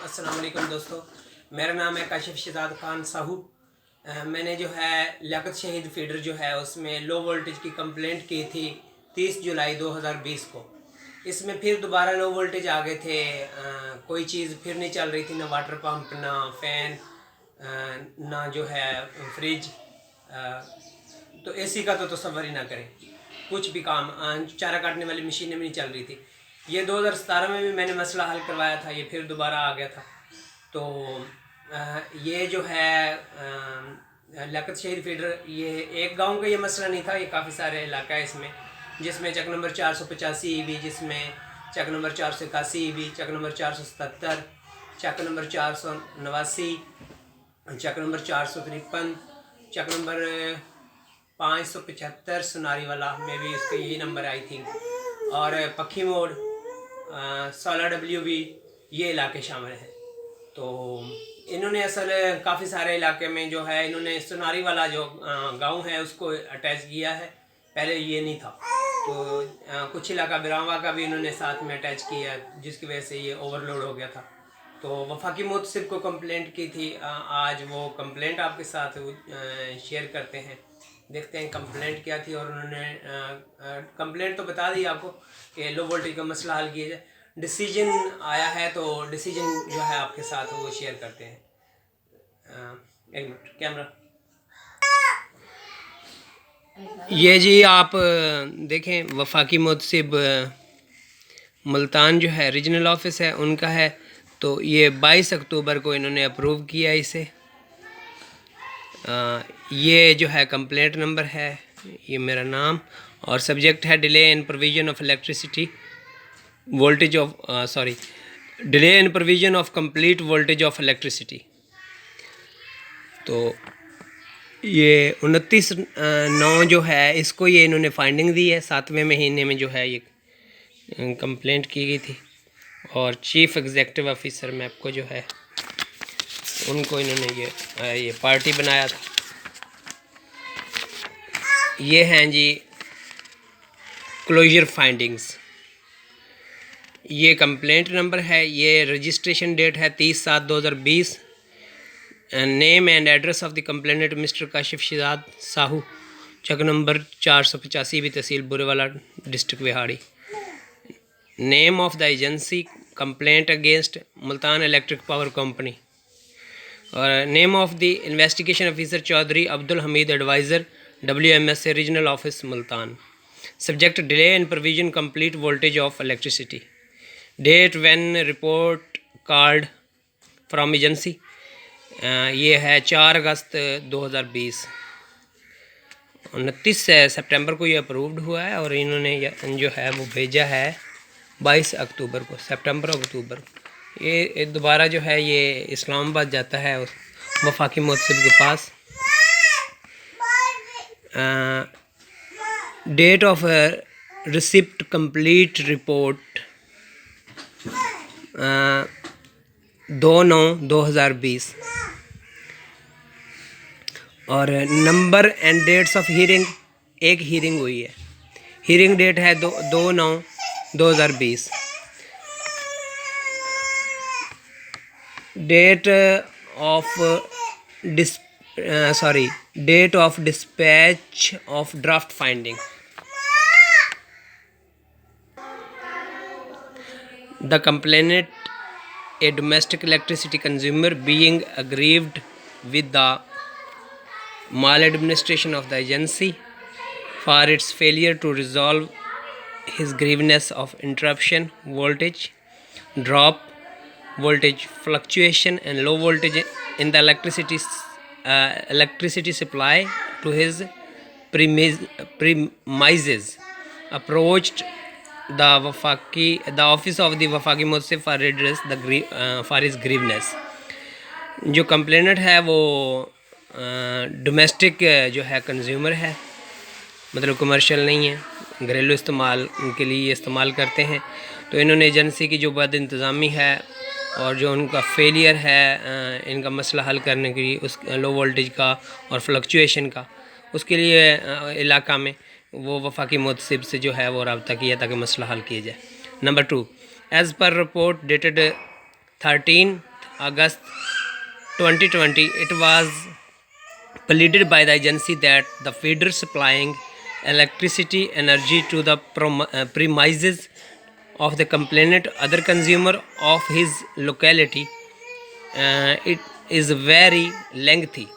अस्सलाम वालेकुम दोस्तों, मेरा नाम है काशिफ शहजाद खान साहू। मैंने जो है लियाकत शहीद फीडर जो है उसमें लो वोल्टेज की कंप्लेंट की थी 30 जुलाई 2020 को। इसमें फिर दोबारा लो वोल्टेज आ गए थे। कोई चीज़ फिर नहीं चल रही थी, ना वाटर पंप, ना फ़ैन, ना जो है फ्रिज, तो एसी का तो तसव्वुर ही ना करें। कुछ भी काम, चारा काटने वाली मशीनें भी नहीं चल रही थी। ये 2017 में भी मैंने मसला हल करवाया था, ये फिर दोबारा आ गया था। तो ये जो है लियाकत शहीद फीडर, ये एक गांव का ये मसला नहीं था, ये काफ़ी सारे इलाका है इसमें, जिसमें चक नंबर 485 भी, जिसमें चक नंबर 481 भी, चक नंबर 477, चक नंबर 489, चक नंबर 453, चक नंबर 575 सुनारी वाला में भी इसका यही नंबर आई थिंक, और पक्खी मोड़ 16W भी, ये इलाके शामिल हैं। तो इन्होंने असल काफ़ी सारे इलाके में जो है इन्होंने सुनारी वाला जो गांव है उसको अटैच किया है, पहले ये नहीं था। तो कुछ इलाका बिरावा का भी इन्होंने साथ में अटैच किया, जिसकी वजह से ये ओवरलोड हो गया था। तो वफाकी मुतसिब को कंप्लेंट की थी, आज वो कंप्लेंट आपके साथ शेयर करते हैं। देखते हैं कंप्लेंट क्या थी, और उन्होंने कंप्लेंट तो बता दी आपको कि लो वोल्टेज का मसला हल किया जाए। डिसीजन आया है, तो डिसीजन जो है आपके साथ वो शेयर करते हैं। एक मिनट कैमरा, ये जी आप देखें, वफाकी मुतसिब मुल्तान जो है रीजनल ऑफिस है उनका है। तो ये 22 अक्टूबर को इन्होंने अप्रूव किया इसे। ये जो है कंप्लेंट नंबर है, ये मेरा नाम, और सब्जेक्ट है delay in provision of electricity voltage of delay in provision of complete voltage of electricity. तो ये 29/9 जो है इसको ये इन्होंने फाइंडिंग दी है, 7वें महीने में जो है ये कंप्लेंट की गई थी। और चीफ़ एग्जीक्यूटिव ऑफिसर मैप को जो है उनको इन्होंने ये पार्टी बनाया था। ये हैं जी क्लोजर फाइंडिंग्स। ये कंप्लेंट नंबर है, ये रजिस्ट्रेशन डेट है 30/7/2020। Name and address of the complainant mister Kashif Shahzad Sahu, Chak number 485 B, tehsil Burewala, district Vehari. Name of the agency complaint against Multan electric power company, और name of the investigation officer Chaudhry Abdul Hameed, adviser WMSA regional office Multan. Subject delay in provision complete voltage of electricity. Date when report called from agency, ये है 4 अगस्त 2020। 29 सितंबर को ये approved हुआ है, और इन्होंने जो है वो भेजा है 22 अक्टूबर को, सितंबर अक्टूबर। ये दोबारा जो है ये इस्लामाबाद जाता है वफाकी मुतसिब के पास। Date of receipt complete report 2/9/2020, और number and dates of hearing, एक हीयरिंग हुई है, हीयरिंग डेट है 2/9/2020। Date of dispatch of draft finding. The complainant, a domestic electricity consumer, being aggrieved with the maladministration of the agency for its failure to resolve his grievance of interruption, voltage drop, voltage fluctuation, and low voltage in the electricity supply to his premises, approached the office of the वफाकी मुतसिब for redress for his grievance। जो complainant है वो domestic जो है consumer है, मतलब commercial नहीं है, घरेलू इस्तेमाल के लिए इस्तेमाल करते हैं। तो इन्होंने एजेंसी की जो बद इंतज़ामी है और जो उनका फेलियर है इनका मसला हल करने के लिए, उस लो वोल्टेज का और फ्लक्चुएशन का, उसके लिए इलाका में वो वफाकी मुतसिब से जो है वो रब्ता किया ताकि मसला हल किया जाए। Number 2, as per report dated 13 August 2020, it was pleaded by the agency that the feeder supplying electricity energy to the premises of the complainant, other consumer of his locality, it is very lengthy.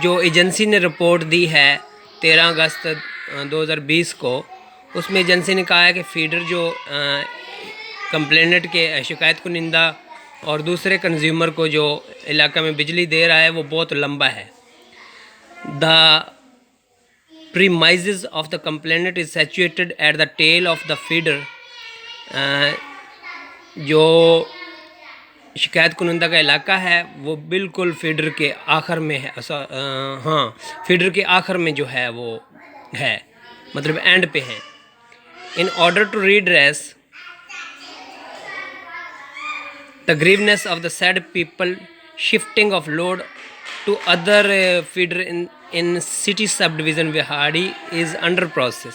जो agency ने report दी है 13 अगस्त 2020 को, उसमें agency ने कहा है कि feeder जो कंप्लेनेंट के शिकायत कुनिंदा और दूसरे कंज्यूमर को जो इलाका में बिजली दे रहा है वो बहुत लंबा है. The premises of the complainant is situated at the tail of the feeder. जो शिकायत कुनिंदा का इलाका है वो बिल्कुल फीडर के आखिर में है. हाँ, फीडर के आखिर में जो है वो है, मतलब एंड पे है. In order to redress the grievances of the said people, shifting of load to other feeder in city subdivision Vihadi is under process.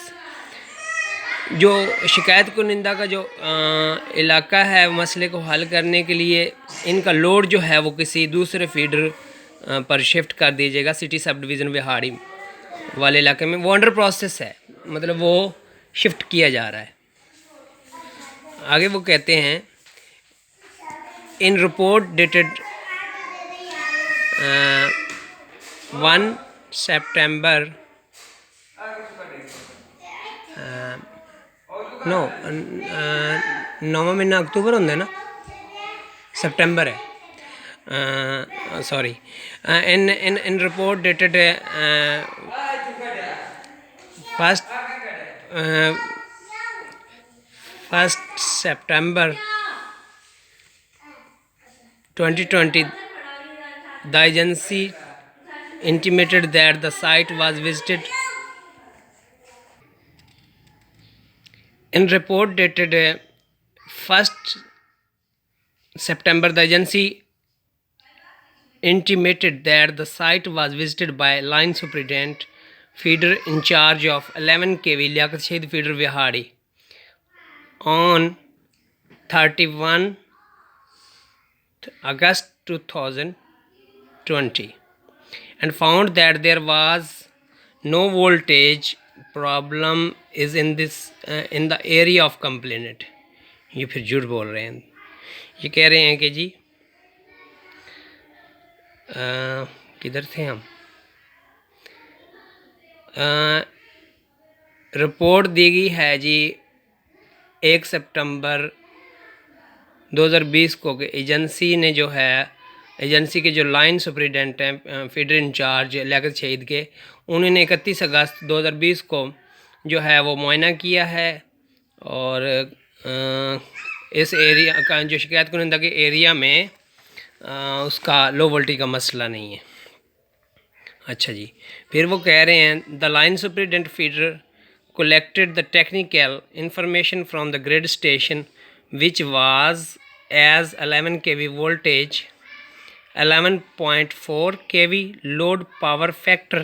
जो शिकायत कुनिंदा का जो इलाका है मसले को हल करने के लिए इनका लोड जो है वो किसी दूसरे फीडर पर शिफ्ट कर दीजिएगा सिटी सब डिवीज़न विहाड़ी वाले इलाके में. वो अंडर प्रोसेस है, मतलब वो शिफ्ट किया जा रहा है. आगे वो कहते हैं इन रिपोर्ट डेटेड 1 September नो 9वां महीना अक्टूबर होंगे ना, सितंबर है, sorry. In report dated 1 September 2020, the agency intimated that the site was visited. In report dated 1 September, the agency intimated that the site was visited by line superintendent feeder in charge of 11 kV Liaquat Shahid feeder Vihadi on 31 August 2020 and found that there was no voltage problem is in this in the area of complainant. ये फिर झूठ बोल रहे हैं. ये कह रहे हैं कि जी किधर थे हम. रिपोर्ट दी गई है जी 1 सितंबर 2020 को एजेंसी ने जो है एजेंसी के जो लाइन सुपरिटेंडेंट हैं फीडर इंचार्ज लियाकत शहीद के, उन्होंने 31 अगस्त 2020 को जो है वो मुआयना किया है और इस एरिया का जो शिकायत कुनिंदा के एरिया में उसका लो वोल्टेज का मसला नहीं है. अच्छा जी, फिर वो कह रहे हैं the line superintendent feeder collected the technical information from the grid station which was as 11 kV voltage, 11.4 kV load power factor,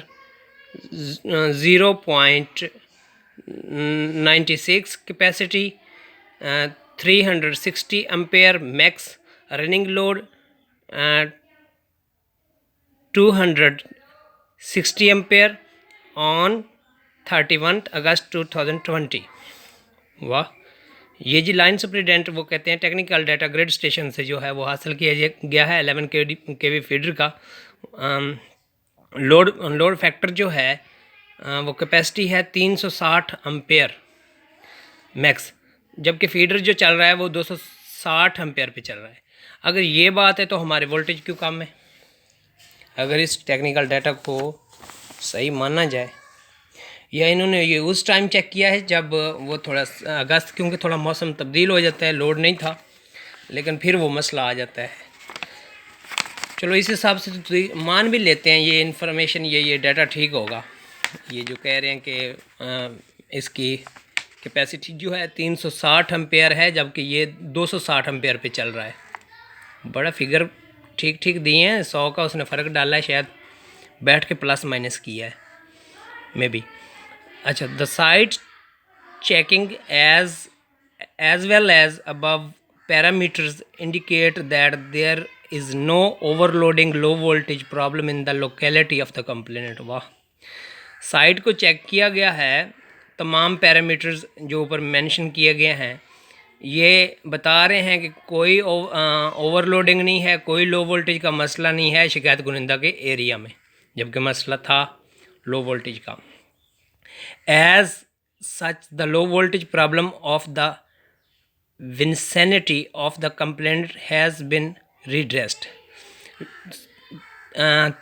0.96 capacity, 360 ampere max running load, 260 ampere on 31 अगस्त 2020. वाह. ये जी लाइन सुपरिटेंडेंट वो कहते हैं टेक्निकल डाटा ग्रिड स्टेशन से जो है वो हासिल किया गया है 11 kV फीडर का. लोड फैक्टर जो है वो कैपेसिटी है 360 एम्पेयर मैक्स, जबकि फीडर जो चल रहा है वो 260 एम्पेयर पे चल रहा है. अगर ये बात है तो हमारे वोल्टेज क्यों कम है? अगर इस टेक्निकल डाटा को सही माना जाए, या इन्होंने ये उस टाइम चेक किया है जब वो थोड़ा अगस्त, क्योंकि थोड़ा मौसम तब्दील हो जाता है, लोड नहीं था, लेकिन फिर वो मसला आ जाता है. चलो इस हिसाब से तो मान भी लेते हैं ये इन्फॉर्मेशन, ये डाटा ठीक होगा. ये जो कह रहे हैं कि इसकी कैपेसिटी जो है 360 एम्पेयर है, जबकि ये 260 एम्पेयर पे चल रहा है. बड़ा फिगर ठीक दिए हैं. 100 का उसने फ़र्क डाला है, शायद बैठ के प्लस माइनस किया है मे बी. अच्छा, the site checking as well as above parameters indicate that there is no overloading low voltage problem in the locality of the complainant। वाह, साइट को चेक किया गया है, तमाम पैरामीटर्स जो ऊपर मेंशन किए गए हैं ये बता रहे हैं कि कोई ओवरलोडिंग नहीं है, कोई लो वोल्टेज का मसला नहीं है शिकायत कुनिंदा के एरिया में, जबकि मसला था लो वोल्टेज का। As such the low voltage problem of the vicinity of the complaint has been redressed.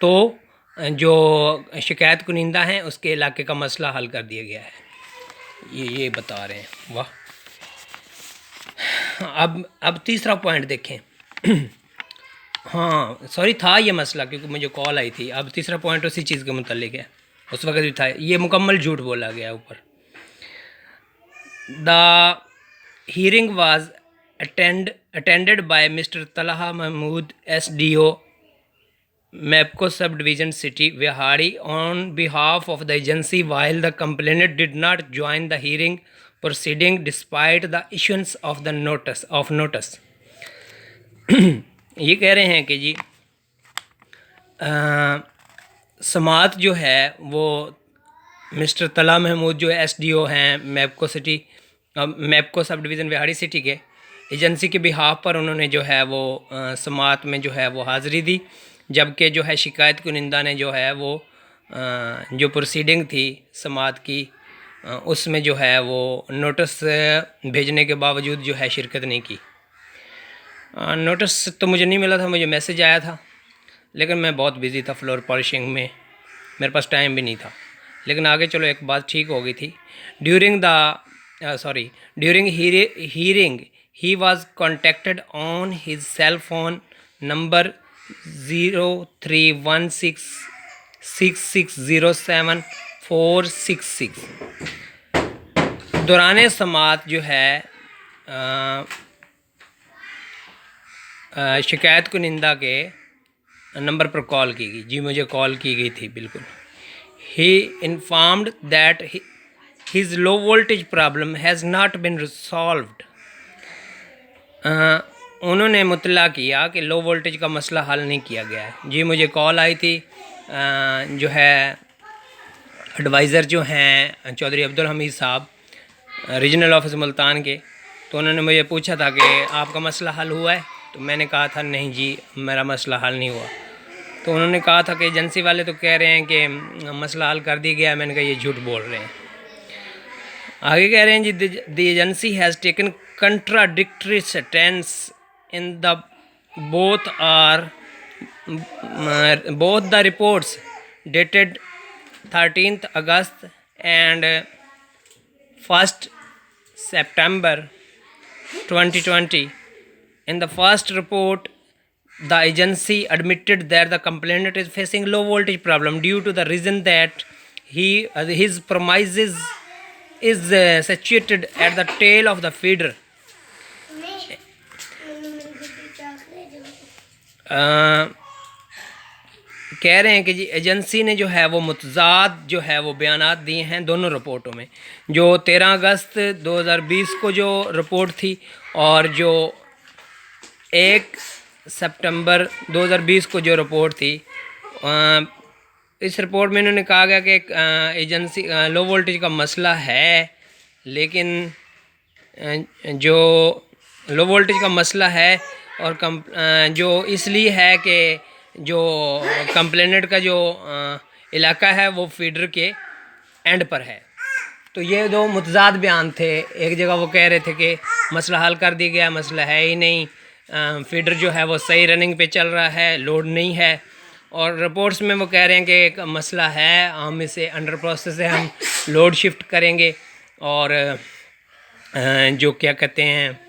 तो जो शिकायत कुनिंदा हैं उसके इलाके का मसला हल कर दिया गया है, ये बता रहे हैं। वाह, अब तीसरा पॉइंट देखें। हाँ सॉरी, था ये मसला क्योंकि मुझे कॉल आई थी। अब तीसरा पॉइंट उसी चीज़ के मुतालिक है, उस वक्त भी था। ये मुकम्मल झूठ बोला गया ऊपर। The hearing was attended by mister Talha Mahmood SDO MEPCO subdivision city Vehari on behalf of the agency while the complainant did not join the hearing proceeding despite the issuance of the notice। ये कह रहे हैं कि जी समात जो है वो mister तला महमूद जो SDO हैं MEPCO sub division Vehari city के एजेंसी के बिहाफ पर उन्होंने जो है वो समात में जो है वो हाज़िरी दी, जबकि जो है शिकायत कुनिंदा ने जो है वो जो प्रोसीडिंग थी समात की उसमें जो है वो नोटिस भेजने के बावजूद जो है शिरकत नहीं की। नोटिस तो मुझे नहीं मिला था, मुझे मैसेज आया था, लेकिन मैं बहुत बिज़ी था फ्लोर पॉलिशिंग में, मेरे पास टाइम भी नहीं था। लेकिन आगे चलो एक बात ठीक हो गई थी। During hearing he was contacted on his cell phone number 03166607 दौरान समात जो है शिकायत कुनिंदा के नंबर पर कॉल की गई। जी मुझे कॉल की गई थी, बिल्कुल। ही informed that his low voltage problem has not been resolved. उन्होंने मुतला किया कि लो वोल्टेज का मसला हल नहीं किया गया है। जी मुझे कॉल आई थी, जो है एडवाइज़र जो हैं चौधरी अब्दुल हमीद साहब रीजनल ऑफिस मुल्तान के, तो उन्होंने मुझे पूछा था कि आपका मसला हल हुआ है, तो मैंने कहा था नहीं जी मेरा मसला हल नहीं हुआ। तो उन्होंने कहा था कि एजेंसी वाले तो कह रहे हैं कि मसला हल कर दिया गया। मैंने कहा ये झूठ बोल रहे हैं। आगे कह रहे हैं जी the agency has taken contradictory stands in the both the reports dated 13th August and 1st September 2020. In the first report, the agency admitted that the complainant is facing low voltage problem due to the reason that his premises is situated at the tail of the feeder. कह रहे हैं कि जी agency ने जो है वो मुतज़ाद जो है वो बयानात दिए हैं दोनों रिपोर्टों में। जो 13 अगस्त 2020 को जो रिपोर्ट थी और जो 1 सितंबर 2020 को जो रिपोर्ट थी, इस रिपोर्ट में इन्होंने कहा गया कि एजेंसी लो वोल्टेज का मसला है, लेकिन जो लो वोल्टेज का मसला है और जो इसलिए है कि जो कंप्लेनेंट का जो इलाका है वो फीडर के एंड पर है। तो ये दो मुतज़ाद बयान थे। एक जगह वो कह रहे थे कि मसला हल कर दिया गया, मसला है ही नहीं, फीडर जो है वो सही रनिंग पे चल रहा है, लोड नहीं है। और रिपोर्ट्स में वो कह रहे हैं कि एक मसला है, हम इसे अंडर प्रोसेस है, हम लोड शिफ्ट करेंगे। और जो क्या कहते हैं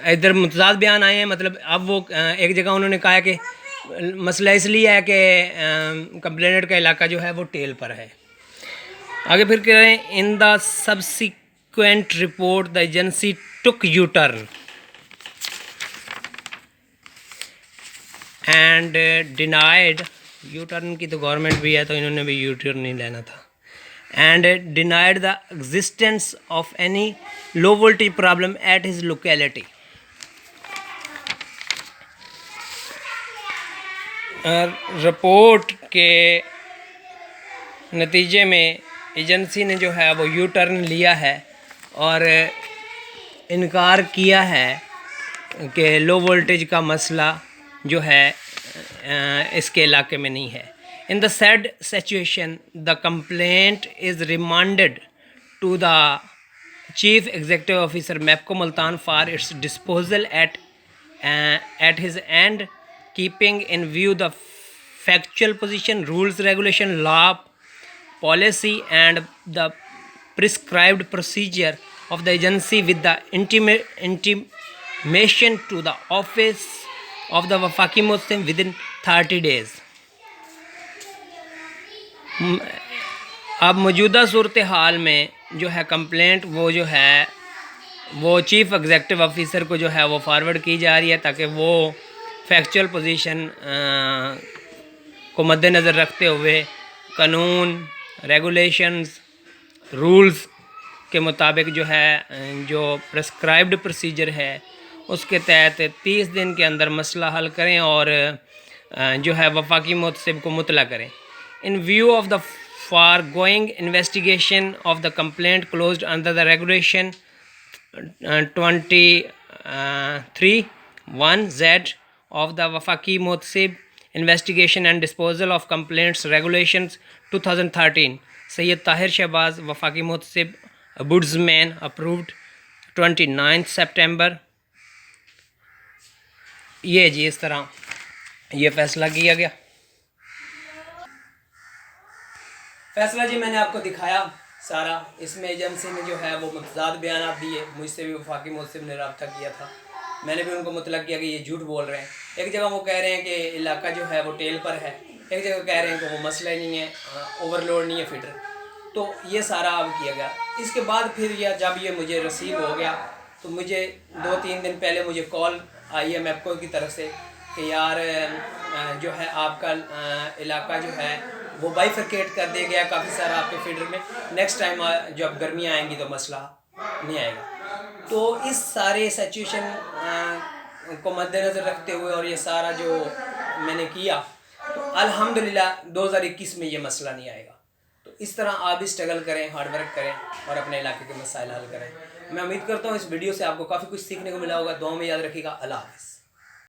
इधर मुतज़ाद बयान आए हैं। मतलब अब वो एक जगह उन्होंने कहा है कि मसला इसलिए है कि कंप्लेनेंट का इलाका जो है वो टेल पर है। आगे फिर कह रहे हैं in the subsequent report the agency took U turn and denied. U turn की तो गवर्नमेंट भी है, तो इन्होंने भी यू टर्न नहीं लेना था। and denied the existence of any low voltage problem at his locality. Report के नतीजे में एजेंसी ने जो है वो यू टर्न लिया है और इनकार किया है कि लो वोल्टेज का मसला जो है इसके इलाके में नहीं है. In the said situation the complaint is remanded to the chief executive officer MEPCO Multan for its disposal at his end, keeping in view the factual position, rules, regulation, law, policy and the prescribed procedure of the agency with the intimation to the office of the Wafaqi Muslim within 30 days. अब मौजूदा सूरत हाल में जो है complaint वो जो है वो chief executive officer को जो है वो फॉरवर्ड की जा रही है ताकि वो फैक्चुअल पोजीशन को मद्देनज़र रखते हुए कानून, रेगुलेशंस, रूल्स के मुताबिक जो है जो प्रेस्क्राइब्ड प्रोसीजर है उसके तहत 30 दिन के अंदर मसला हल करें और जो है वफाकी मुतसिब को मुतला करें. इन view of the for going investigation of the complaint closed under the regulation 23(1)(z) of the Wafaqi Muhtasib Investigation and Disposal of Complaints Regulations 2013, Sayyid Tahir Shahbaz Wafaqi Muhtasib Ombudsman approved 29 September. ये जी इस तरह ये फ़ैसला किया गया. फ़ैसला जी मैंने आपको दिखाया सारा. इसमें एजेंसी ने जो है वो मुतज़ाद बयान दिए. मुझसे भी वफाकी मुहसिब ने रब्ता किया था. मैंने भी उनको मुतलक किया कि ये झूठ बोल रहे हैं. एक जगह वो कह रहे हैं कि इलाका जो है वो टेल पर है, एक जगह कह रहे हैं कि वो मसला ही नहीं है, ओवरलोड नहीं है फीडर. तो ये सारा अब किया गया. इसके बाद फिर यह जब ये मुझे रिसीव हो गया तो मुझे 2-3 दिन पहले मुझे कॉल आई है मैपको की तरफ से कि यार जो है आपका इलाका जो है वो बाइफरकेट कर दिया गया काफ़ी सारा आपके फीडर में. नेक्स्ट टाइम जब गर्मियाँ आएंगी तो मसला नहीं आएगा. तो इस सारे सिचुएशन को मद्देनज़र रखते हुए और ये सारा जो मैंने किया तो अल्हम्दुलिल्लाह 2021 में ये मसला नहीं आएगा. तो इस तरह आप भी स्ट्रगल करें, हार्ड वर्क करें और अपने इलाके के मसाइल हल करें. मैं उम्मीद करता हूँ इस वीडियो से आपको काफ़ी कुछ सीखने को मिला होगा. दुआ में याद रखिएगा. अल्लाह हाफ़िज़.